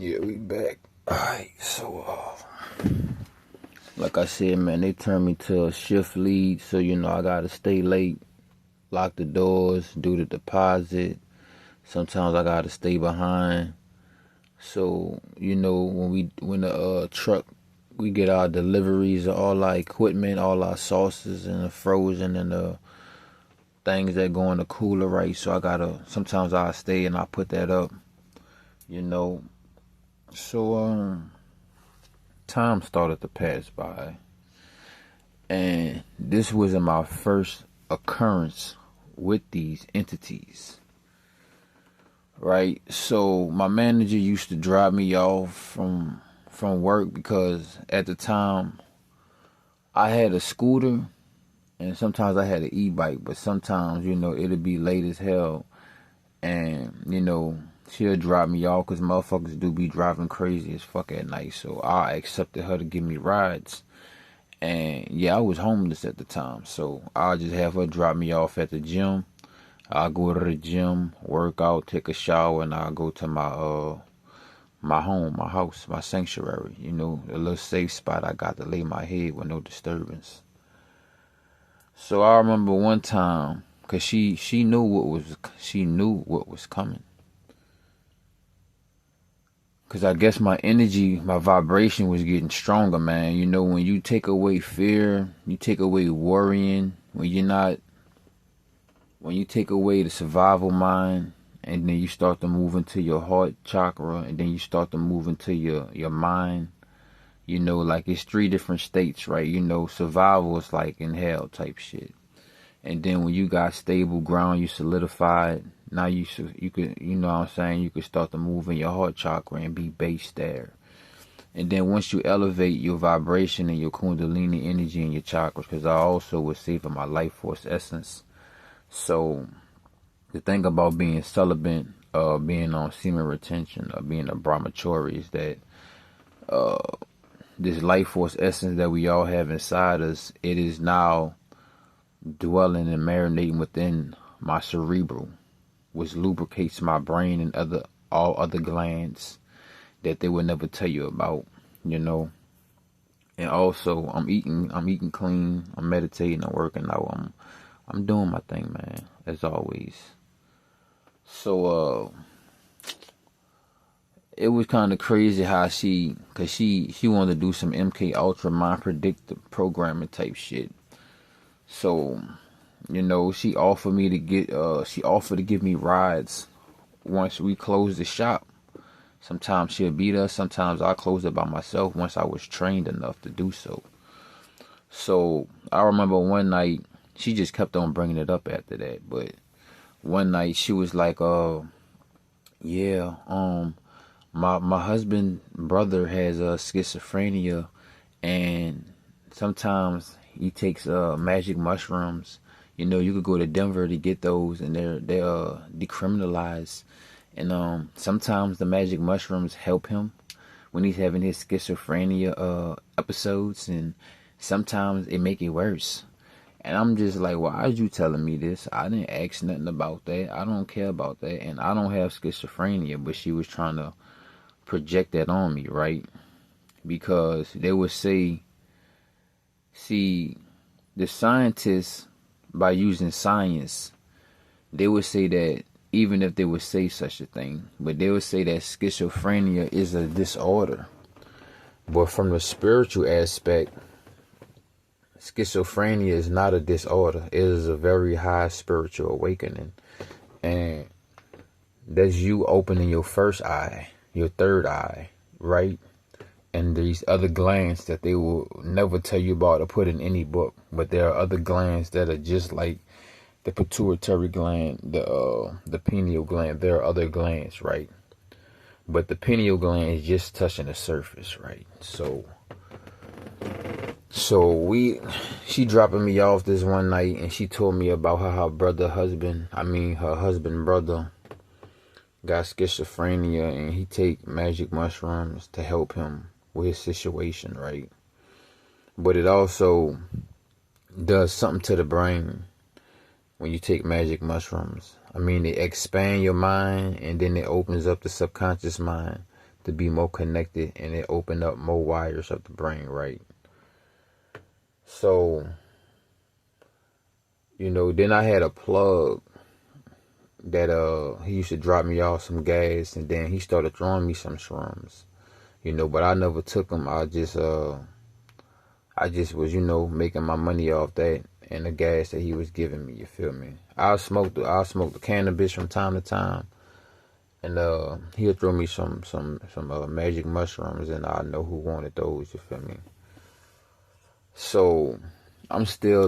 Yeah, we back. Alright, so like I said, man, they turned me to a shift lead, so I gotta stay late, lock the doors, do the deposit. Sometimes I gotta stay behind. So, when the truck we get our deliveries of all our equipment, all our sauces and the frozen and the things that go in the cooler, right? So sometimes I stay and I put that up, you know. So time started to pass by, and this wasn't my first occurrence with these entities, right? So my manager used to drop me off from work because at the time I had a scooter and sometimes I had an e-bike, but sometimes it'd be late as hell, and she'll drop me off because motherfuckers do be driving crazy as fuck at night. So I accepted her to give me rides. And yeah, I was homeless at the time. So I'll just have her drop me off at the gym. I'll go to the gym, work out, take a shower, and I'll go to my home, my house, my sanctuary. A little safe spot I got to lay my head with no disturbance. So I remember one time, cause she knew what was coming. Cause I guess my energy, my vibration was getting stronger, man. When you take away fear, you take away worrying. When you take away the survival mind, and then you start to move into your heart chakra, and then you start to move into your mind. Like it's 3 different states, right? Survival is like in hell type shit. And then when you got stable ground, you solidified. Now you could, you could start to move in your heart chakra and be based there. And then once you elevate your vibration and your kundalini energy in your chakras, because I also was saving my life force essence. So the thing about being celibate, being on semen retention, or being a brahmachari is that this life force essence that we all have inside us, it is now dwelling and marinating within my cerebral, which lubricates my brain and all other glands that they will never tell you about, And also, I'm eating clean, I'm meditating, I'm working out, I'm doing my thing, man, as always. So it was kind of crazy how she wanted to do some MK Ultra mind predictive programming type shit. So, she offered to give me rides once we closed the shop. Sometimes she'll beat us, sometimes I close it by myself once I was trained enough to do so. So, I remember one night, she just kept on bringing it up after that, but one night she was like, my husband brother has schizophrenia, and sometimes he takes magic mushrooms. You could go to Denver to get those, and they're decriminalized. And sometimes the magic mushrooms help him when he's having his schizophrenia episodes, and sometimes it make it worse. And I'm just like, why are you telling me this? I didn't ask nothing about that. I don't care about that, and I don't have schizophrenia. But she was trying to project that on me, right? Because they would say, see, the scientists, by using science, they would say that, even if they would say such a thing, but they would say that schizophrenia is a disorder. But from the spiritual aspect, schizophrenia is not a disorder. It is a very high spiritual awakening. And that's you opening your first eye, your third eye, right? And these other glands that they will never tell you about or put in any book. But there are other glands that are just like the pituitary gland, the pineal gland. There are other glands, right? But the pineal gland is just touching the surface, right? So she dropping me off this one night, and she told me about how her husband brother got schizophrenia, and he take magic mushrooms to help him with his situation, right? But it also does something to the brain when you take magic mushrooms. They expand your mind, and then it opens up the subconscious mind to be more connected, and it opened up more wires of the brain, right? So, then I had a plug that he used to drop me off some gas, and then he started throwing me some shrooms, but I never took them. I just was, making my money off that and the gas that he was giving me. You feel me? I'll smoke the cannabis from time to time, and he'll throw me some magic mushrooms, and I know who wanted those. You feel me? So I'm still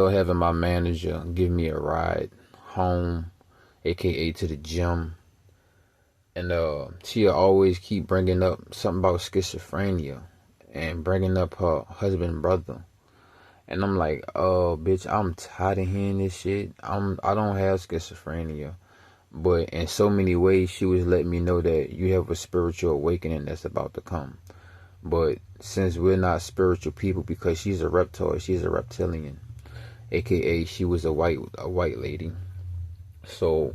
having my manager give me a ride home, aka to the gym, and she'll always keep bringing up something about schizophrenia and bringing up her husband brother. And I'm like, oh, bitch, I'm tired of hearing this shit. I don't have schizophrenia. But in so many ways, she was letting me know that you have a spiritual awakening that's about to come. But since we're not spiritual people, because she's a reptoid, she's a reptilian, aka she was a white lady. So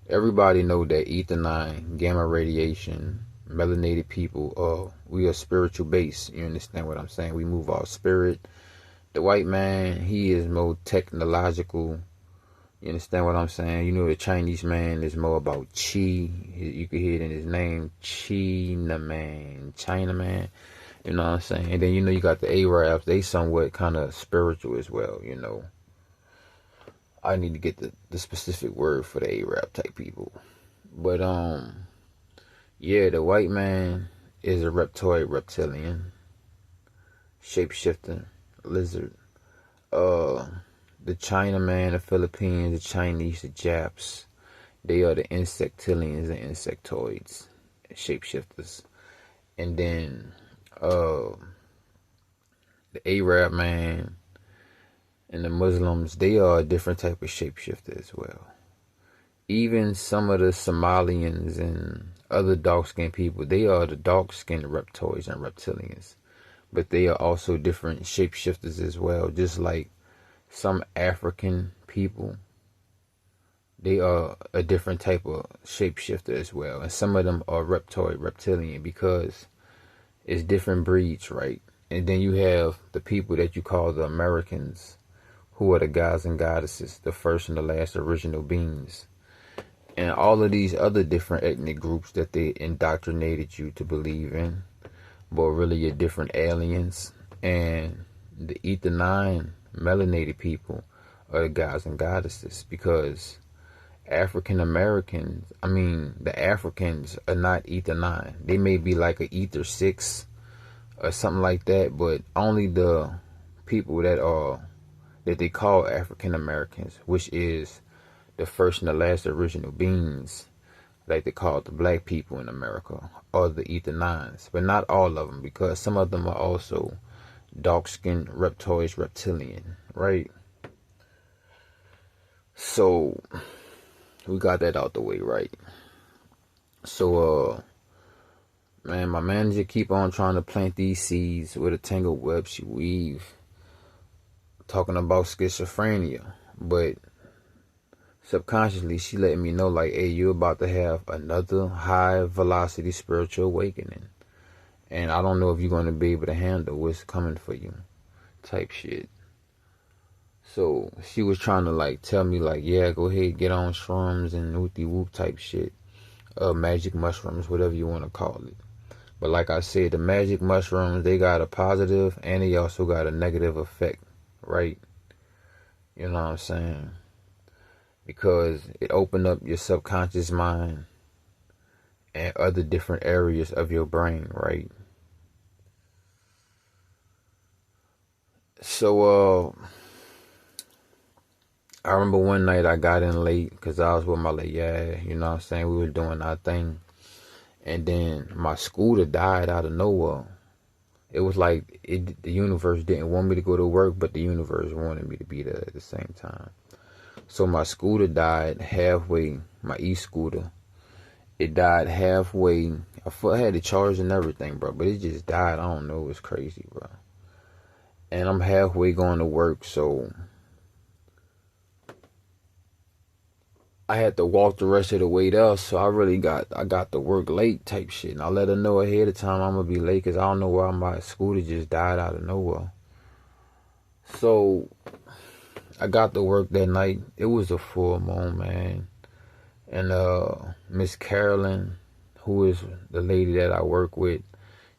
everybody know that ether 9, gamma radiation, melanated people, we are spiritual base. You understand what I'm saying? We move our spirit. The white man, he is more technological. You understand what I'm saying? The Chinese man is more about chi. You can hear it in his name, Chinaman. You know what I'm saying? And then, you got the Arabs. They somewhat kind of spiritual as well, I need to get the specific word for the Arab type people. But, yeah, the white man is a reptoid reptilian, shapeshifter, lizard. The Chinaman, the Philippines, the Chinese, the Japs, they are the insectilians and insectoids, shapeshifters. And then the Arab man and the Muslims, they are a different type of shapeshifter as well. Even some of the Somalians and other dark-skinned people, they are the dark-skinned reptoids and reptilians. But they are also different shapeshifters as well, just like some African people. They are a different type of shapeshifter as well. And some of them are reptoid, reptilian, because it's different breeds, right? And then you have the people that you call the Americans, who are the gods and goddesses, the first and the last original beings. And all of these other different ethnic groups that they indoctrinated you to believe in, but really you're different aliens. And the ether 9 melanated people are the gods and goddesses, because African Americans, the Africans are not ether 9. They may be like a ether 6 or something like that, but only the people that they call African Americans, which is the first and the last original beings, like they call the black people in America, are the ether 9s. But not all of them, because some of them are also dark-skinned reptoids, reptilian, right? So we got that out the way, right? So man, my manager keep on trying to plant these seeds with a tangled web she weave, talking about schizophrenia, but subconsciously she letting me know, like, hey, you're about to have another high velocity spiritual awakening, and I don't know if you're going to be able to handle what's coming for you, type shit. So she was trying to like tell me, like, yeah, go ahead, get on shrooms and whoopty whoop type shit, magic mushrooms, whatever you want to call it. But like I said, the magic mushrooms, they got a positive and they also got a negative effect, right? You know what I'm saying? Because it opened up your subconscious mind and other different areas of your brain, right? So, I remember one night I got in late because I was with my late, you know what I'm saying? We were doing our thing. And then my scooter died out of nowhere. It was like the universe didn't want me to go to work, but the universe wanted me to be there at the same time. So my scooter died halfway, my e-scooter. It died halfway. I had it charged and everything, bro, but it just died. I don't know. It was crazy, bro. And I'm halfway going to work, so I had to walk the rest of the way there, so I got to work late type shit. And I let her know ahead of time I'm gonna be late because I don't know why my scooter just died out of nowhere. So I got to work that night. It was a full moon, man. And Miss Carolyn, who is the lady that I work with,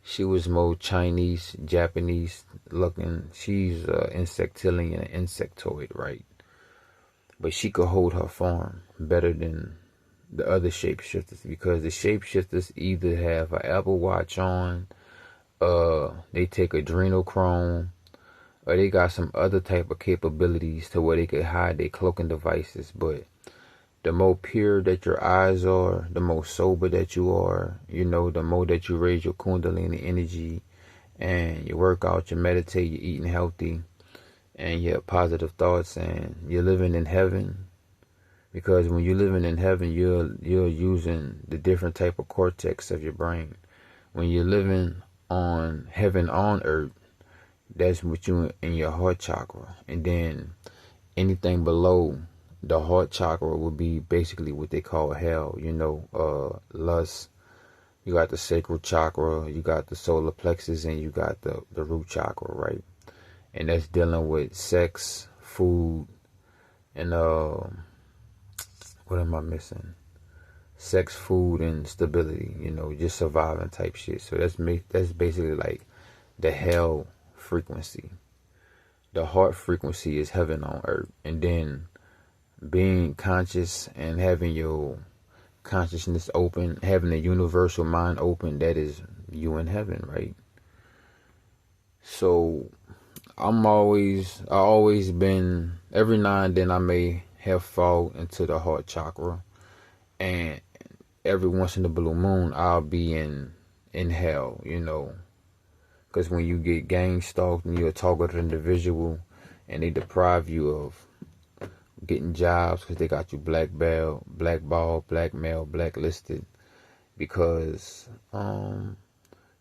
she was more Chinese, Japanese looking. She's insectilian, insectoid, right? But she could hold her form better than the other shapeshifters because the shapeshifters either have an Apple Watch on, they take adrenochrome, or they got some other type of capabilities to where they could hide their cloaking devices. But the more pure that your eyes are, the more sober that you are, the more that you raise your kundalini energy and you work out, you meditate, you're eating healthy, and you have positive thoughts, and you're living in heaven. Because when you're living in heaven, you're using the different type of cortex of your brain. When you're living on heaven on earth, that's what you in your heart chakra. And then anything below the heart chakra would be basically what they call hell. Lust. You got the sacral chakra, you got the solar plexus, and you got the root chakra, right? And that's dealing with sex, food, and what am I missing? Sex, food, and stability. Just surviving type shit. So that's basically like the hell frequency. The heart frequency is heaven on earth, and then being conscious and having your consciousness open, having a universal mind open, that is you in heaven, right? So I always been, every now and then I may have fall into the heart chakra, and every once in the blue moon I'll be in hell, because when you get gang stalked and you're a targeted individual and they deprive you of getting jobs because they got you blackballed, blackmailed, blacklisted, because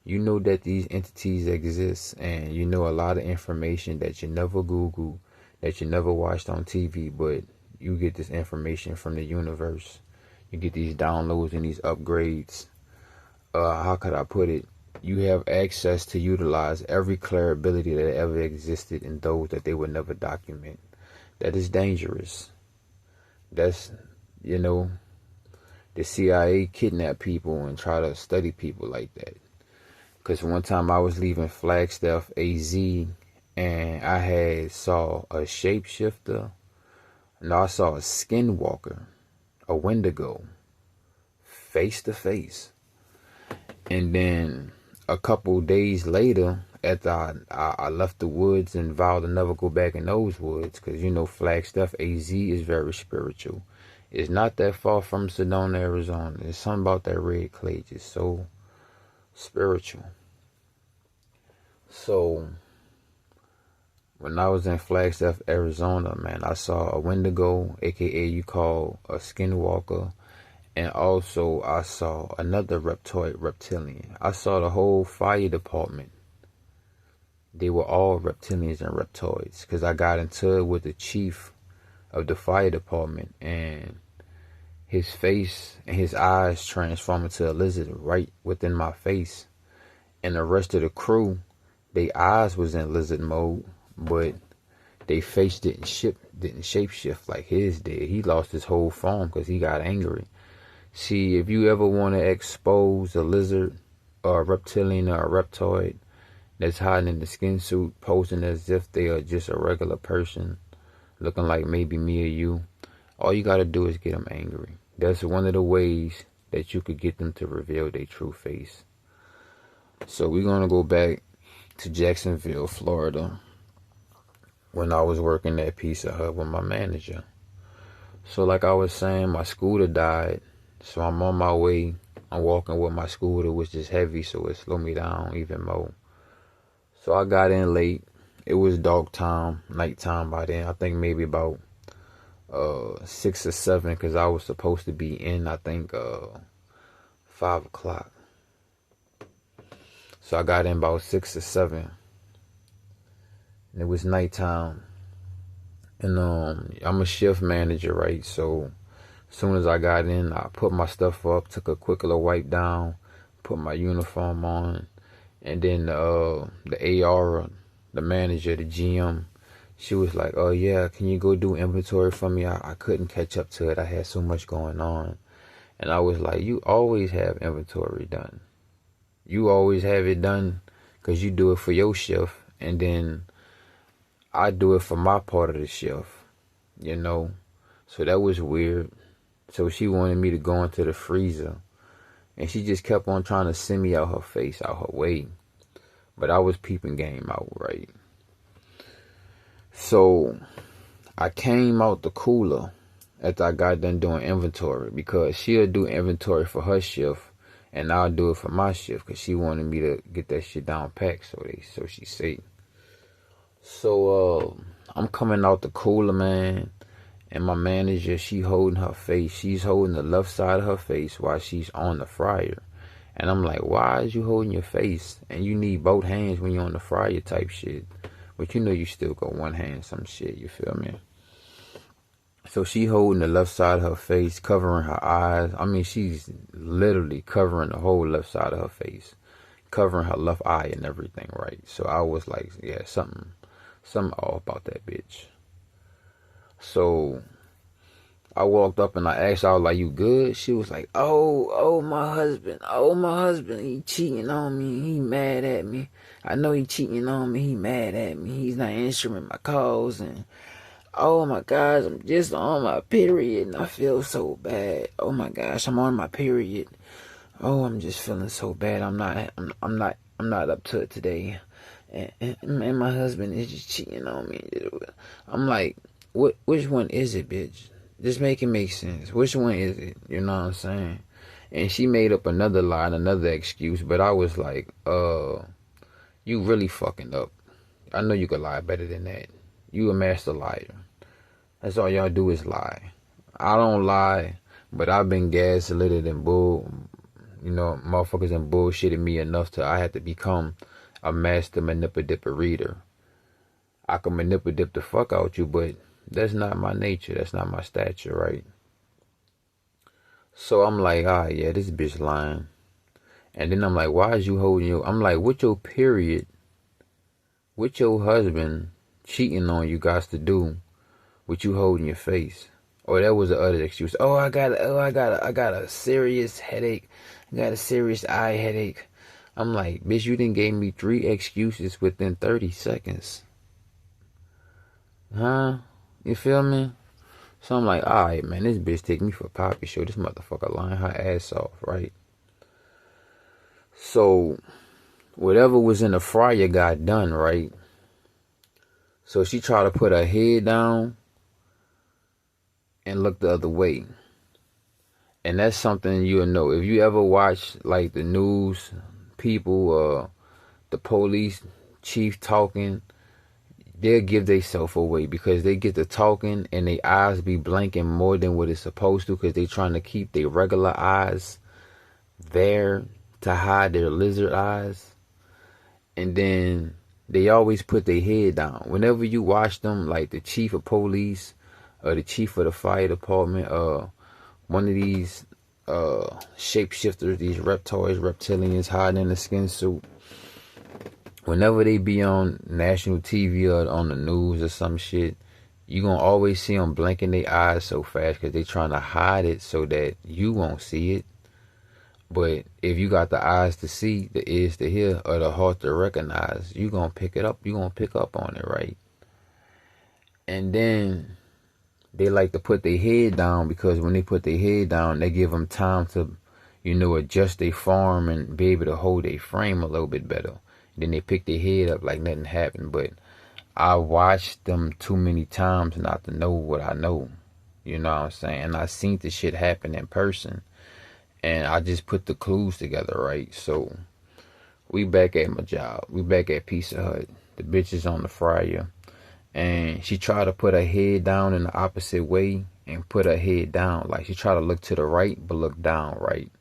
you know that these entities exist, and you know a lot of information that you never Googled, that you never watched on TV, but you get this information from the universe. You get these downloads and these upgrades. How could I put it? You have access to utilize every clear ability that ever existed in those that they would never document. That is dangerous. That's, the CIA kidnap people and try to study people like that. Because one time I was leaving Flagstaff, AZ, and I had saw a shapeshifter. No, I saw a skinwalker, a Wendigo, face to face. And then a couple days later, after I left the woods and vowed to never go back in those woods, because Flagstaff, AZ is very spiritual. It's not that far from Sedona, Arizona. There's something about that red clay just so spiritual. So when I was in Flagstaff, Arizona, man, I saw a Wendigo, aka you call a skinwalker, and also I saw another reptilian. I saw the whole fire department. They were all reptilians and reptoids, because I got into it with the chief of the fire department, and his face and his eyes transformed into a lizard right within my face. And the rest of the crew, their eyes was in lizard mode, but their face didn't shapeshift like his did. He lost his whole form because he got angry. See, if you ever want to expose a lizard or a reptilian or a reptoid that's hiding in the skin suit, posing as if they are just a regular person, looking like maybe me or you, all you got to do is get them angry. That's one of the ways that you could get them to reveal their true face. So we're going to go back to Jacksonville, Florida, when I was working at Pizza Hut with my manager. So like I was saying, my scooter died. So I'm on my way. I'm walking with my scooter, which is heavy, so it slowed me down even more. So I got in late. It was dark time, nighttime by then. I think maybe about 6 or 7, because I was supposed to be in, I think, 5 o'clock. So I got in about 6 or 7. And it was nighttime. And I'm a shift manager, right? So Soon as I got in, I put my stuff up, took a quick little wipe down, put my uniform on, and then the AR, the manager, the GM, she was like, "Oh yeah, can you go do inventory for me?" I couldn't catch up to it. I had so much going on, and I was like, "You always have inventory done. You always have it done, cause you do it for your shift, and then I do it for my part of the shift, you know." So that was weird. So she wanted me to go into the freezer, and she just kept on trying to send me out her face, out her way. But I was peeping game out, right? So I came out the cooler after I got done doing inventory, because she'll do inventory for her shift and I'll do it for my shift, because she wanted me to get that shit down packed, so she said. So I'm coming out the cooler, man, and my manager, she holding her face. She's holding the left side of her face while she's on the fryer. And I'm like, why is you holding your face? And you need both hands when you're on the fryer type shit. But you know you still got one hand some shit, you feel me? So she holding the left side of her face, covering her eyes. I mean, she's literally covering the whole left side of her face, covering her left eye and everything, right? So I was like, yeah, something off about that bitch. So I walked up and I asked her, I was like, "You good?" She was like, oh, my husband, he cheating on me, he mad at me. I know he cheating on me, he mad at me, he's not answering my calls, and oh my gosh, I'm just on my period and I feel so bad. Oh my gosh, I'm on my period. Oh, I'm just feeling so bad. I'm not up to it today. And my husband is just cheating on me. I'm like, which one is it, bitch? Just make it make sense. Which one is it? You know what I'm saying? And she made up another lie, another excuse, but I was like, you really fucking up. I know you could lie better than that. You a master liar. That's all y'all do is lie. I don't lie, but I've been gaslit and motherfuckers and bullshitted me enough to I had to become a master manipulative reader. I can manipulate the fuck out you, but that's not my nature. That's not my stature, right? So I'm like, yeah, this bitch lying. And then I'm like, why is you holding your... I'm like, what your period, what your husband cheating on you guys to do with you holding your face? Or that was the other excuse. I got a serious headache. I got a serious eye headache. I'm like, bitch, you done gave me 3 excuses within 30 seconds. Huh? You feel me? So I'm like, alright, man, this bitch take me for Poppy Show. This motherfucker lying her ass off, right? So, whatever was in the fryer got done, right? So she tried to put her head down and look the other way. And that's something you'll know. If you ever watch, like, the news, people, the police chief talking, they'll give themselves away because they get to talking and their eyes be blinking more than what it's supposed to, because they trying to keep their regular eyes there to hide their lizard eyes. And then they always put their head down. Whenever you watch them, like the chief of police or the chief of the fire department, one of these shapeshifters, these reptilians hiding in a skin suit, whenever they be on national TV or on the news or some shit, you gonna always see them blinking their eyes so fast because they trying to hide it so that you won't see it. But if you got the eyes to see, the ears to hear, or the heart to recognize, you gonna pick it up. You gonna pick up on it, right? And then they like to put their head down, because when they put their head down, they give them time to, adjust their form and be able to hold their frame a little bit better. Then they pick their head up like nothing happened. But I watched them too many times not to know what I know. You know what I'm saying? And I seen the shit happen in person. And I just put the clues together, right? So we back at my job. We back at Pizza Hut. The bitch is on the fryer. And she tried to put her head down in the opposite way and put her head down. Like, she tried to look to the right, but look down, right?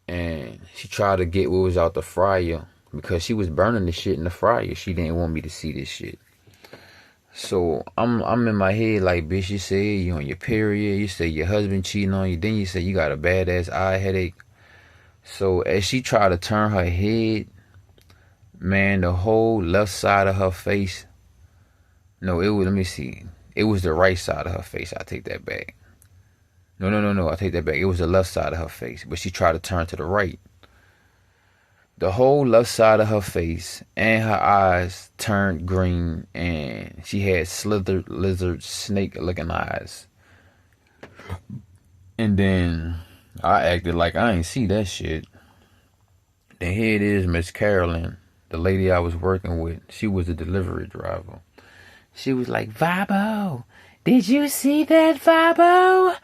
And she tried to get what was out the fryer, because she was burning the shit in the fryer. She didn't want me to see this shit. So I'm in my head like, bitch, you say you on your period, you say your husband cheating on you, then you say you got a badass eye headache. So as she tried to turn her head, man, the whole left side of her face, no, it was, let me see. It was the right side of her face. I take that back. No, I take that back. It was the left side of her face, but she tried to turn to the right. The whole left side of her face and her eyes turned green, and she had slithered lizard snake looking eyes. And then I acted like I ain't see that shit. Then here it is, Miss Carolyn, the lady I was working with. She was a delivery driver. She was like, Vibo, did you see that, Vibo?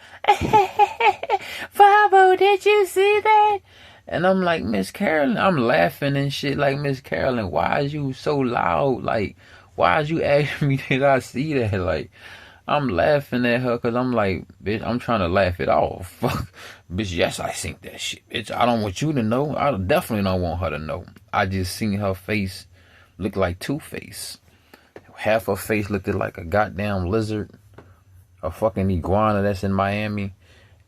Vibo, did you see that? And I'm like, Miss Carolyn, I'm laughing and shit like, Miss Carolyn, why is you so loud? Like, why is you asking me, did I see that? Like, I'm laughing at her because I'm like, bitch, I'm trying to laugh it off. Fuck, bitch, yes, I seen that shit. Bitch, I don't want you to know. I definitely don't want her to know. I just seen her face look like Two-Face. Half her face looked like a goddamn lizard, a fucking iguana that's in Miami.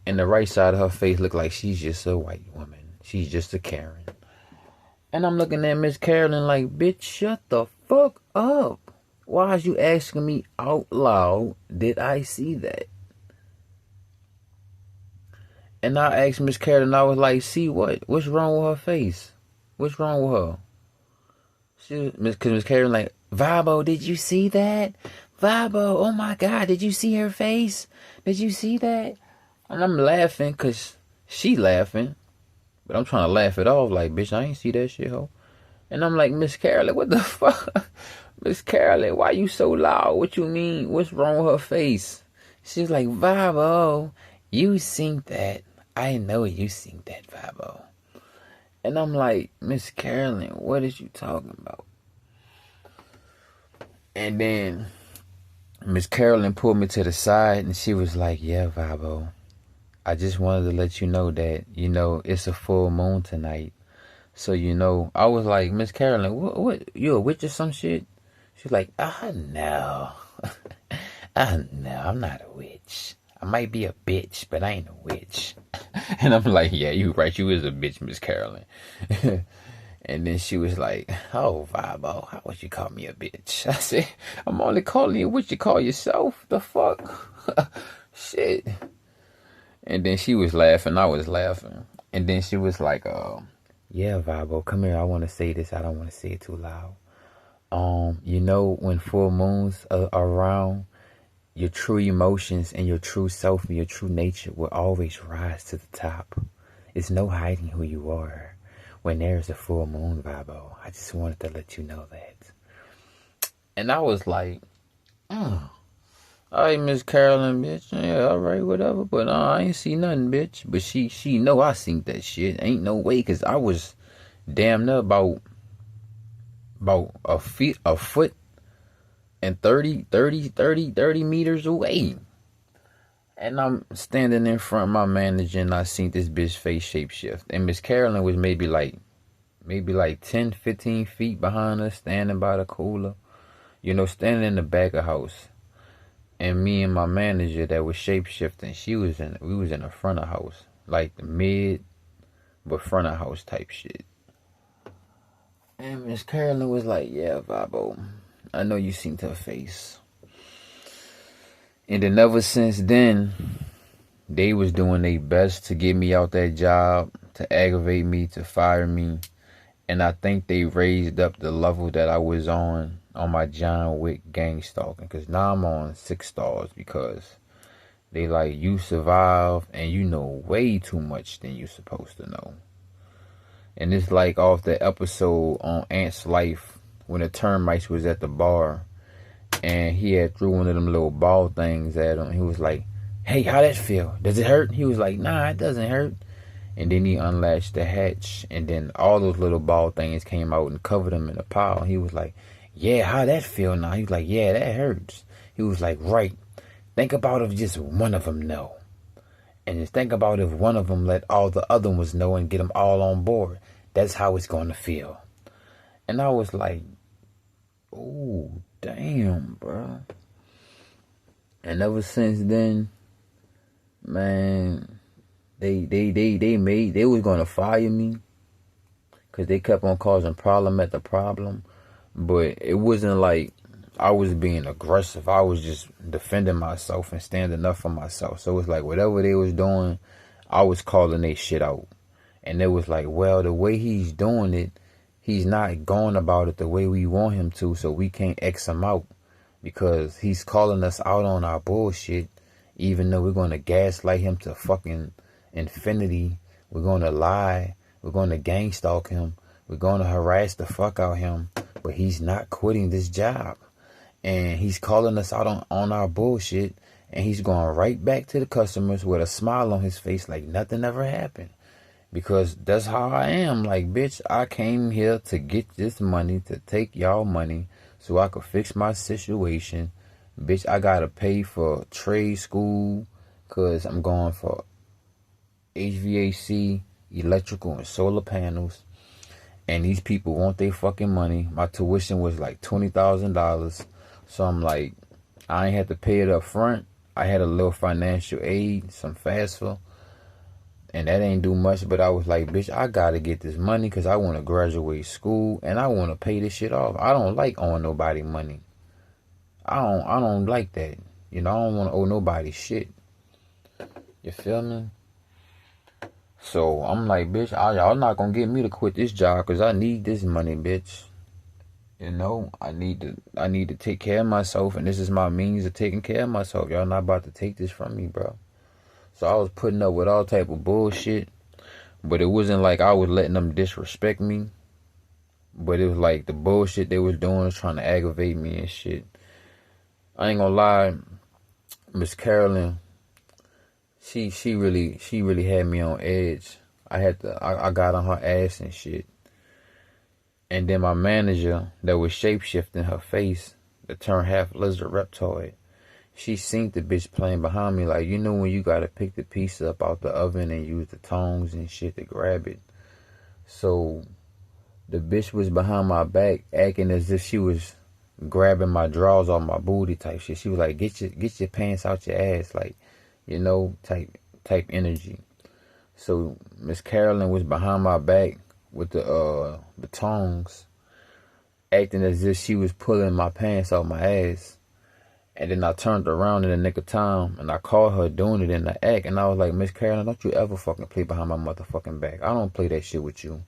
And the right side of her face looked like she's just a white woman. She's just a Karen. And I'm looking at Miss Carolyn like, bitch, shut the fuck up. Why is you asking me out loud, did I see that? And I asked Miss Carolyn, I was like, see what? What's wrong with her face? What's wrong with her? Because Miss Carolyn like, Vibo, did you see that? Vibo, oh my God, did you see her face? Did you see that? And I'm laughing because she laughing. But I'm trying to laugh it off like, bitch, I ain't see that shit, ho. And I'm like, Miss Carolyn, what the fuck? Miss Carolyn, why you so loud? What you mean? What's wrong with her face? She's like, Vibo, you seen that. I know you seen that, Vibo. And I'm like, Miss Carolyn, what is you talking about? And then Miss Carolyn pulled me to the side and she was like, yeah, Vibo, I just wanted to let you know that, it's a full moon tonight. So, I was like, Miss Carolyn, what, you a witch or some shit? She's like, no. No, I'm not a witch. I might be a bitch, but I ain't a witch. And I'm like, yeah, you right, you is a bitch, Miss Carolyn. And then she was like, oh, Vibo, how would you call me a bitch? I said, I'm only calling you what you call yourself. The fuck? Shit. And then she was laughing, I was laughing. And then she was like, yeah, Vibo, come here, I want to say this. I don't want to say it too loud. When full moons are around, your true emotions and your true self and your true nature will always rise to the top. There's no hiding who you are when there's a full moon, Vibo. I just wanted to let you know that. And I was like, all right, Miss Carolyn, bitch. Yeah, all right, whatever. But I ain't see nothing, bitch. But she know I seen that shit. Ain't no way, because I was damn near about a foot and 30 meters away. And I'm standing in front of my manager and I seen this bitch face shapeshift. And Miss Carolyn was maybe like 10, 15 feet behind us, standing by the cooler. Standing in the back of the house. And me and my manager that was shapeshifting, we was in the front of the house. Like the mid, but front of house type shit. And Miss Carolyn was like, yeah, Vibo, I know you seen her face. And then ever since then, they was doing their best to get me out that job, to aggravate me, to fire me. And I think they raised up the level that I was on my John Wick gang stalking. Because now I'm on 6 stars because they like, you survive and you know way too much than you supposed to know. And it's like off the episode on Ant's life when the termites was at the bar and he had threw one of them little ball things at him. He was like, hey, how that feel? Does it hurt? He was like, nah, it doesn't hurt. And then he unlatched the hatch and then all those little ball things came out and covered him in a pile. He was like, yeah, how that feel now? He was like, yeah, that hurts. He was like, right. Think about if just one of them know. And just think about if one of them let all the other ones know and get them all on board. That's how it's going to feel. And I was like, ooh, damn, bro. And ever since then, man, they was gonna fire me because they kept on causing problem at the problem. But it wasn't like I was being aggressive. I was just defending myself and standing up for myself. So it's like whatever they was doing, I was calling they shit out. And it was like, well, the way he's doing it, he's not going about it the way we want him to, so we can't X him out. Because he's calling us out on our bullshit, even though we're going to gaslight him to fucking infinity. We're going to lie. We're going to gang stalk him. We're going to harass the fuck out of him. But he's not quitting this job. And he's calling us out on our bullshit. And he's going right back to the customers with a smile on his face like nothing ever happened. Because that's how I am. Like, bitch, I came here to get this money, to take y'all money so I could fix my situation. Bitch, I gotta pay for trade school because I'm going for HVAC, electrical, and solar panels. And these people want their fucking money. My tuition was like $20,000. So I'm like, I ain't had to pay it up front. I had a little financial aid, some FAFSA. And that ain't do much, but I was like, bitch, I gotta get this money because I want to graduate school and I want to pay this shit off. I don't like owing nobody money. I don't like that. You know, I don't want to owe nobody shit. You feel me? So I'm like, bitch, y'all not gonna get me to quit this job because I need this money, bitch. You know, I need to take care of myself, and this is my means of taking care of myself. Y'all not about to take this from me, bro. So I was putting up with all type of bullshit, but it wasn't like I was letting them disrespect me. But it was like the bullshit they was doing was trying to aggravate me and shit. I ain't gonna lie, Miss Carolyn, she really had me on edge. I got on her ass and shit. And then my manager that was shapeshifting her face to turn half lizard reptoid. She seen the bitch playing behind me like, you know when you gotta pick the piece up out the oven and use the tongs and shit to grab it. So the bitch was behind my back acting as if she was grabbing my drawers off my booty type shit. She was like, get your pants out your ass, like, you know, type energy. So Miss Carolyn was behind my back with the tongs, acting as if she was pulling my pants off my ass. And then I turned around in the nick of time and I caught her doing it in the act. And I was like, Miss Carolyn, don't you ever fucking play behind my motherfucking back. I don't play that shit with you.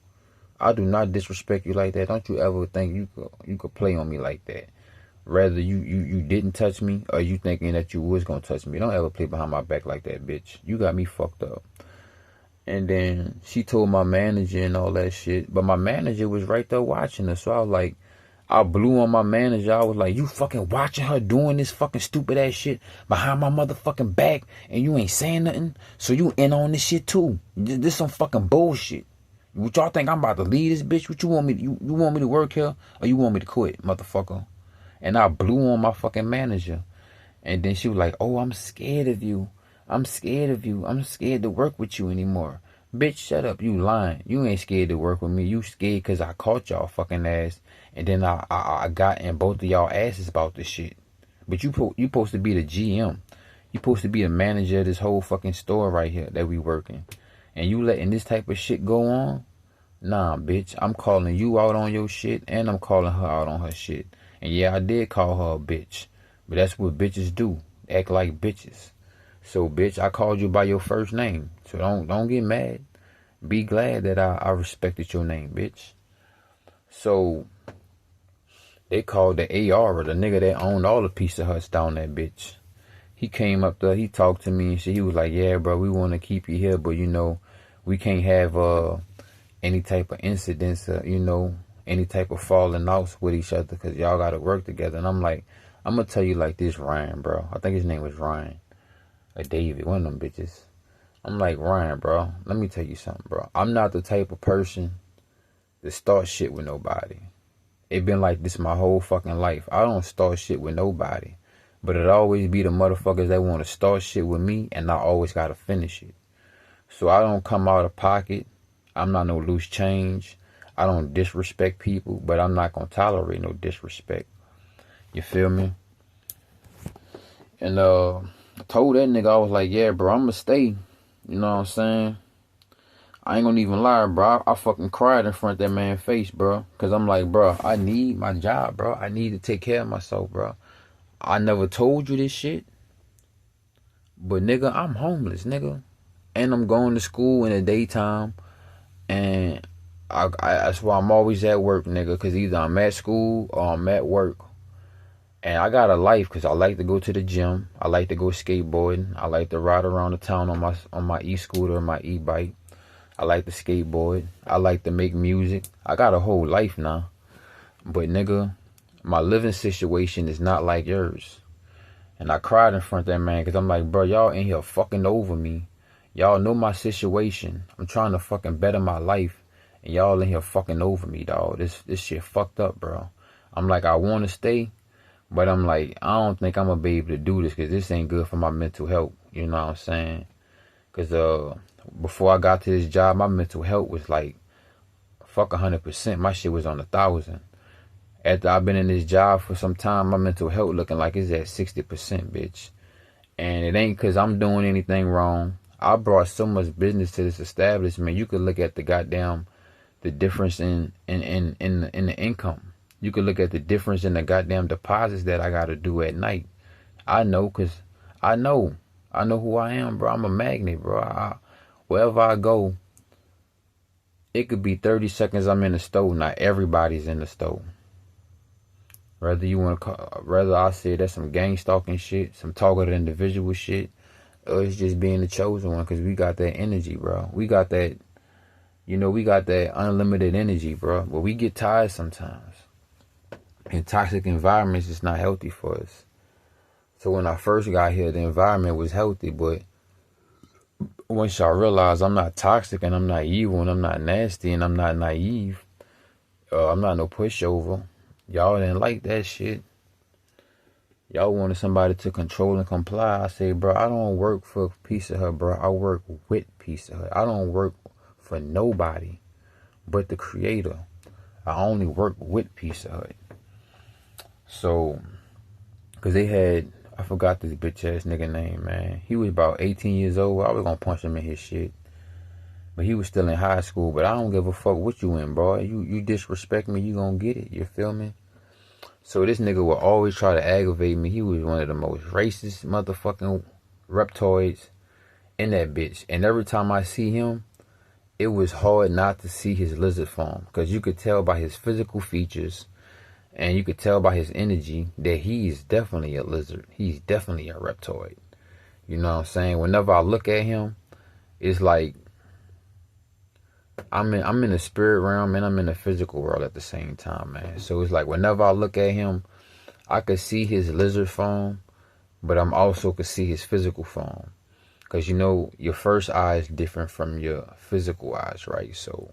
I do not disrespect you like that. Don't you ever think you could play on me like that. Rather you didn't touch me or you thinking that you was gonna touch me. Don't ever play behind my back like that, bitch. You got me fucked up. And then she told my manager and all that shit. But my manager was right there watching her. So I was like, I blew on my manager. I was like, you fucking watching her doing this fucking stupid ass shit behind my motherfucking back and you ain't saying nothing? So you in on this shit too. This some fucking bullshit. What y'all think I'm about to leave this bitch? What you want me to, you want me to work here or you want me to quit, motherfucker? And I blew on my fucking manager. And then she was like, oh, I'm scared of you. I'm scared of you. I'm scared to work with you anymore. Bitch, shut up. You lying. You ain't scared to work with me. You scared because I caught y'all fucking ass. And then I got in both of y'all asses about this shit. But you supposed to be the GM. You supposed to be the manager of this whole fucking store right here that we working. And you letting this type of shit go on? Nah, bitch. I'm calling you out on your shit and I'm calling her out on her shit. And yeah, I did call her a bitch. But that's what bitches do. Act like bitches. So, bitch, I called you by your first name. So don't get mad. Be glad that I respected your name, bitch. So they called the AR, the nigga that owned all the Pizza Huts down that bitch. He came up there, he talked to me and shit. He was like, yeah, bro, we want to keep you here, but you know, we can't have any type of incidents, you know, any type of falling outs with each other because y'all got to work together. And I'm like, I'm going to tell you like this, Ryan, bro. I think his name was Ryan. Or David, one of them bitches. I'm like, Ryan, bro, let me tell you something, bro. I'm not the type of person to start shit with nobody. It been like this my whole fucking life. I don't start shit with nobody. But it always be the motherfuckers that want to start shit with me and I always got to finish it. So I don't come out of pocket. I'm not no loose change. I don't disrespect people, but I'm not going to tolerate no disrespect. You feel me? And I told that nigga, I was like, yeah, bro, I'ma stay. You know what I'm saying? I ain't gonna even lie, bro. I fucking cried in front of that man's face, bro. Cause I'm like, bro, I need my job, bro. I need to take care of myself, bro. I never told you this shit. But nigga, I'm homeless, nigga. And I'm going to school in the daytime. And that's why I'm always at work, nigga. Cause either I'm at school or I'm at work. And I got a life because I like to go to the gym. I like to go skateboarding. I like to ride around the town on my e-scooter or my e-bike. I like to skateboard. I like to make music. I got a whole life now. But nigga, my living situation is not like yours. And I cried in front of that man because I'm like, bro, y'all in here fucking over me. Y'all know my situation. I'm trying to fucking better my life. And y'all in here fucking over me, dog. This shit fucked up, bro. I'm like, I want to stay. But I'm like, I don't think I'm going to be able to do this because this ain't good for my mental health. You know what I'm saying? Because before I got to this job, my mental health was like, fuck 100%. My shit was on 1,000. After I've been in this job for some time, my mental health looking like it's at 60%, bitch. And it ain't because I'm doing anything wrong. I brought so much business to this establishment. You could look at the difference in the income. You could look at the difference in the goddamn deposits that I got to do at night. I know because I know who I am, bro. I'm a magnet, bro. Wherever I go, it could be 30 seconds I'm in the store. Not everybody's in the store. Whether I say that's some gang stalking shit, some targeted individual shit, or it's just being the chosen one because we got that energy, bro. We got that, we got that unlimited energy, bro. But we get tired sometimes. And toxic environments is not healthy for us. So when I first got here, the environment was healthy, but once I realized I'm not toxic and I'm not evil and I'm not nasty and I'm not naive, I'm not no pushover. Y'all didn't like that shit. Y'all wanted somebody to control and comply. I say, bro, I don't work for Pizza Hut, bro. I work with Pizza Hut. I don't work for nobody but the creator. I only work with Pizza Hut. So, because they had, I forgot this bitch ass nigga name, man. He was about 18 years old. I was going to punch him in his shit. But he was still in high school. But I don't give a fuck what you in, bro. You disrespect me, you going to get it. You feel me? So this nigga would always try to aggravate me. He was one of the most racist motherfucking reptoids in that bitch. And every time I see him, it was hard not to see his lizard form. Because you could tell by his physical features and you could tell by his energy that he's definitely a lizard. He's definitely a reptoid. You know what I'm saying? Whenever I look at him, it's like I'm in the spirit realm and I'm in the physical world at the same time, man. So it's like whenever I look at him, I could see his lizard form, but I'm also could see his physical form. Because your first eye is different from your physical eyes, right? So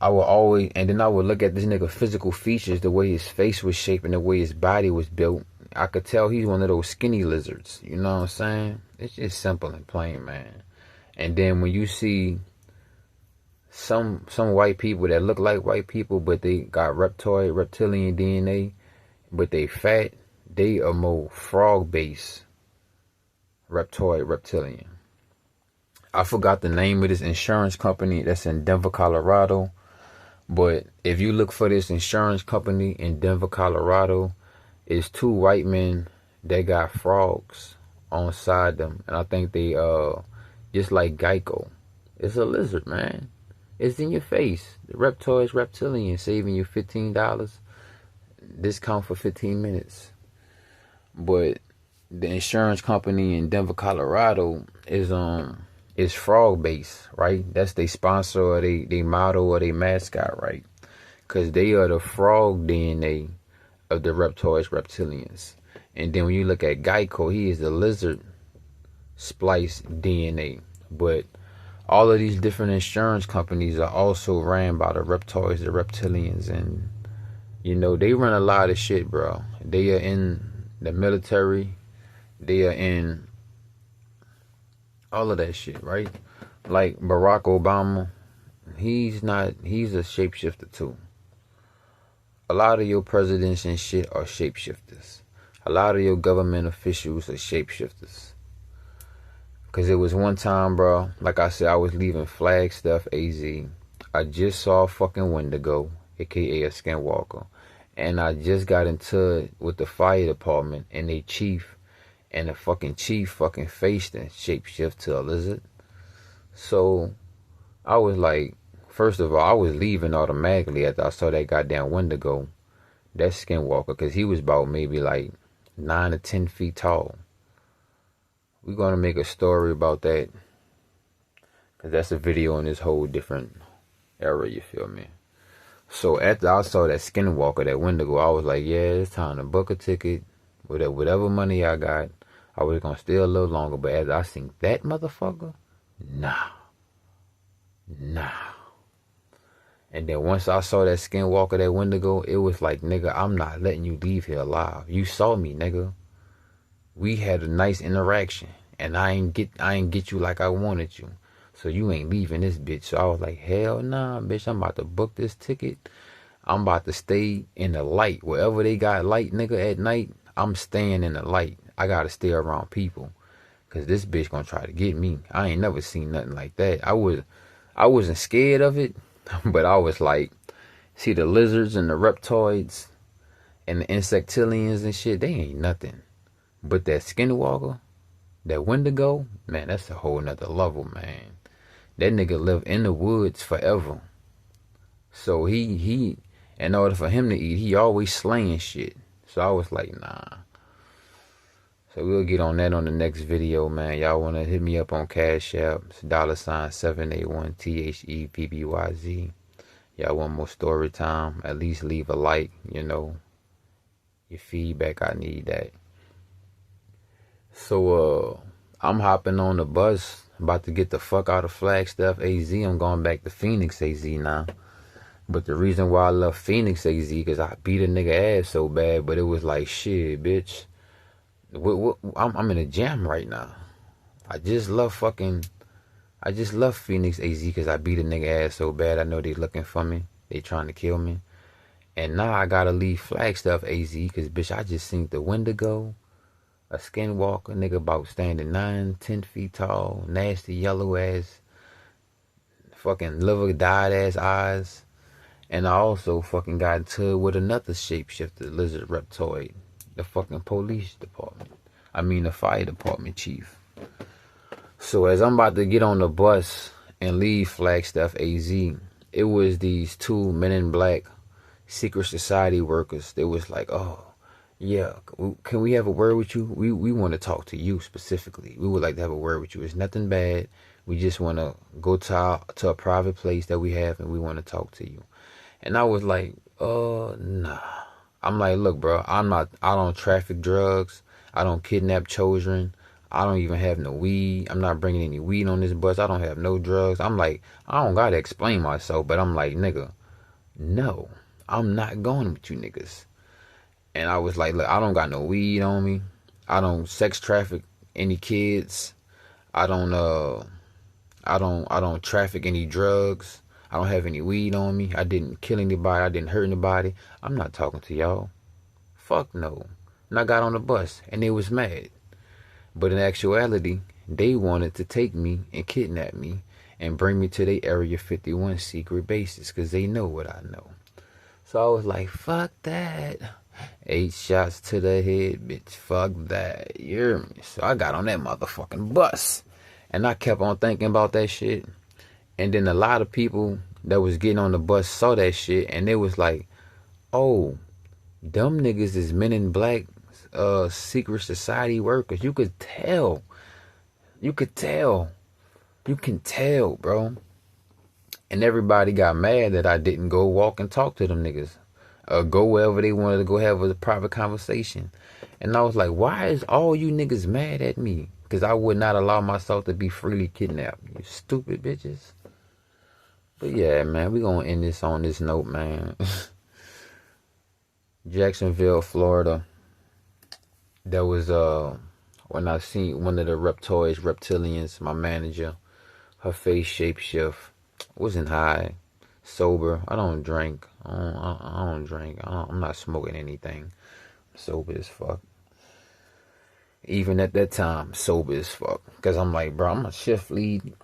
I would always, and then I would look at this nigga physical features, the way his face was shaped and the way his body was built. I could tell he's one of those skinny lizards. You know what I'm saying? It's just simple and plain, man. And then when you see some white people that look like white people, but they got reptilian DNA, but they fat, they are more frog-based reptilian. I forgot the name of this insurance company that's in Denver, Colorado. But if you look for this insurance company in Denver, Colorado, it's two white men that got frogs on side them. And I think they, just like Geico. It's a lizard, man. It's in your face. The reptoid's reptilian, saving you $15. Discount for 15 minutes. But the insurance company in Denver, Colorado is frog based, right? That's their sponsor or they motto or they mascot, right? Because they are the frog DNA of the reptilians. And then when you look at Geico, he is the lizard splice DNA. But all of these different insurance companies are also ran by the reptoids, the reptilians, and they run a lot of shit, bro. They are in the military. They are in all of that shit, right? Like Barack Obama, he's a shapeshifter too. A lot of your presidents and shit are shapeshifters. A lot of your government officials are shapeshifters. Cause it was one time, bro, like I said, I was leaving Flagstaff, AZ. I just saw a fucking Wendigo, aka a skinwalker. And I just got into it with the fire department and they chief. And the fucking chief fucking faced and shapeshift to a lizard. So I was like, first of all, I was leaving automatically after I saw that goddamn Wendigo, that skinwalker, because he was about maybe like 9 to 10 feet tall. We're going to make a story about that, because that's a video in this whole different era, you feel me? So after I saw that skinwalker, that Wendigo, I was like, yeah, it's time to book a ticket. Whatever money I got, I was going to stay a little longer. But as I seen that motherfucker, nah. And then once I saw that skinwalker, that Wendigo, it was like, nigga, I'm not letting you leave here alive. You saw me, nigga. We had a nice interaction, and I ain't get you like I wanted you. So you ain't leaving this bitch. So I was like, hell nah, bitch. I'm about to book this ticket. I'm about to stay in the light. Wherever they got light, nigga, at night, I'm staying in the light. I gotta stay around people, cause this bitch gonna try to get me. I ain't never seen nothing like that. I wasn't scared of it, but I was like, see the lizards and the reptoids and the insectilians and shit, they ain't nothing. But that skinwalker, that Wendigo, man, that's a whole nother level, man. That nigga live in the woods forever. So he in order for him to eat, he always slaying shit. So I was like, nah. So we'll get on that on the next video, man. Y'all want to hit me up on Cash App. It's $781THEPBYZ. Y'all want more story time? At least leave a like, you know. Your feedback, I need that. So, I'm hopping on the bus. About to get the fuck out of Flagstaff, AZ. I'm going back to Phoenix, AZ now. But the reason why I left Phoenix, AZ, because I beat a nigga ass so bad. But it was like, shit, bitch. I'm in a jam right now. I just love Phoenix, AZ, because I beat a nigga ass so bad. I know they looking for me. They trying to kill me. And now I gotta leave Flagstaff, AZ, because, bitch, I just seen the Wendigo. A skinwalker, nigga about standing 9, 10 feet tall, nasty yellow ass, fucking liver dyed ass eyes. And I also fucking got into it with another shapeshifter, lizard reptoid, the fucking police department. I mean the fire department chief. So as I'm about to get on the bus and leave Flagstaff, AZ, it was these 2 men in black secret society workers. They was like, oh, yeah, can we have a word with you? We want to talk to you specifically. We would like to have a word with you. It's nothing bad. We just want to go to a private place that we have, and we want to talk to you. And I was like, nah. I'm like, look, bro, I don't traffic drugs. I don't kidnap children. I don't even have no weed. I'm not bringing any weed on this bus. I don't have no drugs. I'm like, I don't got to explain myself, but I'm like, nigga, no, I'm not going with you niggas. And I was like, look, I don't got no weed on me. I don't sex traffic any kids. I don't traffic any drugs. I don't have any weed on me. I didn't kill anybody. I didn't hurt anybody. I'm not talking to y'all. Fuck no. And I got on the bus and they was mad. But in actuality, they wanted to take me and kidnap me and bring me to their Area 51 secret bases, because they know what I know. So I was like, fuck that. 8 shots to the head, bitch. Fuck that. You hear me? So I got on that motherfucking bus. And I kept on thinking about that shit. And then a lot of people that was getting on the bus saw that shit. And they was like, oh, them niggas is men in black secret society workers. You could tell. You can tell, bro. And everybody got mad that I didn't go walk and talk to them niggas. Go wherever they wanted to go have a private conversation. And I was like, why is all you niggas mad at me? Because I would not allow myself to be freely kidnapped. You stupid bitches. But yeah, man, we gonna end this on this note, man. Jacksonville, Florida. That was when I seen one of the reptilians, my manager, her face shapeshift. Wasn't high. sober. I don't drink. I don't drink. I'm not smoking anything. Sober as fuck. Even at that time, sober as fuck. Because I'm like, bro, I'm a shift lead.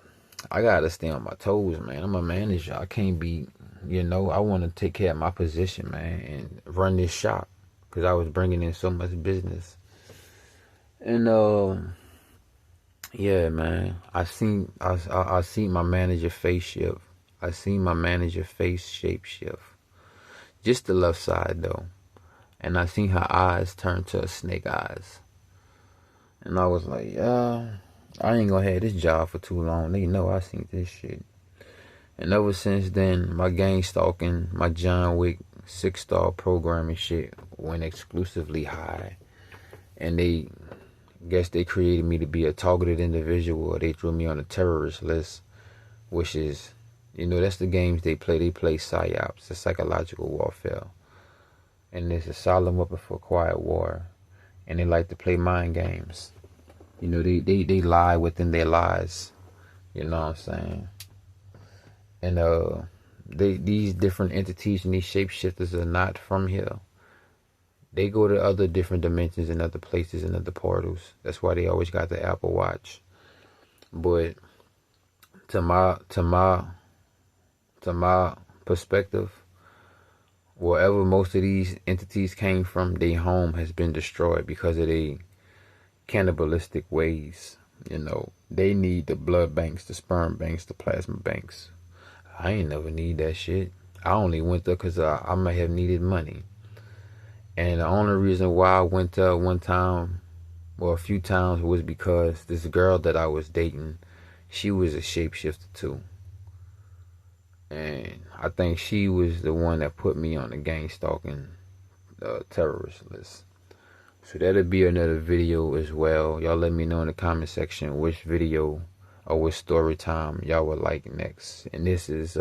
I gotta stay on my toes, man. I'm a manager. I can't be, I want to take care of my position, man, and run this shop. Because I was bringing in so much business. And, yeah, man. I seen my manager face shift. I seen my manager face shape shift. Just the left side, though. And I seen her eyes turn to snake eyes. And I was like, I ain't gonna have this job for too long. They know I seen this shit. And ever since then, my gang stalking, my John Wick 6-star programming shit went exclusively high. And they created me to be a targeted individual. They threw me on a terrorist list, which is, that's the games they play. They play psyops, the psychological warfare. And it's a silent weapon for quiet war. And they like to play mind games. They lie within their lies. You know what I'm saying? And these different entities and these shapeshifters are not from here. They go to other different dimensions and other places and other portals. That's why they always got the Apple Watch. But to my perspective, wherever most of these entities came from, their home has been destroyed because of their cannibalistic ways. They need the blood banks, the sperm banks, the plasma banks. I ain't never need that shit. I only went there because I might have needed money. And the only reason why I went there one time, or a few times, was because this girl that I was dating, she was a shapeshifter too. And I think she was the one that put me on the gang stalking terrorist list. So that'll be another video as well. Y'all let me know in the comment section which video or which story time y'all would like next. And this is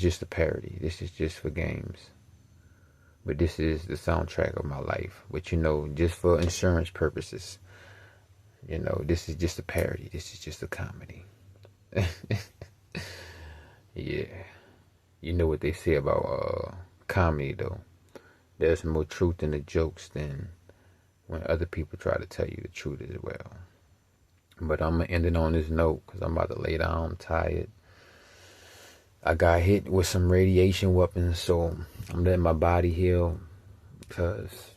just a parody. This is just for games. But this is the soundtrack of my life. But just for insurance purposes. This is just a parody. This is just a comedy. Yeah. You know what they say about comedy though. There's more truth in the jokes than when other people try to tell you the truth as well. But I'm going to end it on this note because I'm about to lay down. I'm tired. I got hit with some radiation weapons, so I'm letting my body heal because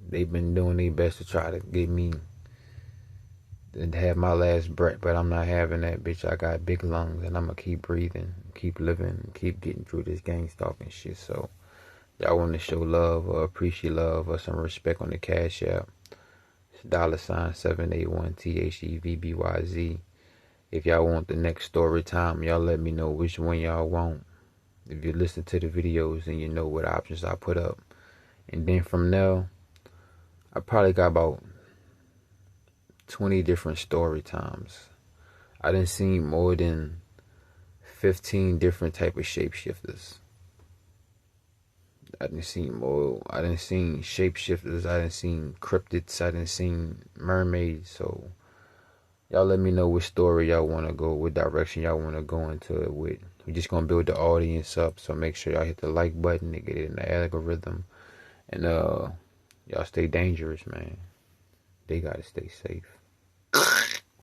they've been doing their best to try to get me to have my last breath, but I'm not having that, bitch. I got big lungs and I'm going to keep breathing, keep living, keep getting through this gang stalking shit. So y'all want to show love or appreciate love or some respect on the Cash App. It's $781THEVBYZ. If y'all want the next story time, y'all let me know which one y'all want. If you listen to the videos and you know what options I put up. And then from there, I probably got about 20 different story times. I done seen more than 15 different type of shapeshifters. I done seen shapeshifters. I done seen cryptids. I done seen mermaids. So y'all let me know which story y'all want to go, what direction y'all want to go into it with. We're just going to build the audience up. So make sure y'all hit the like button to get it in the algorithm. And y'all stay dangerous, man. They got to stay safe.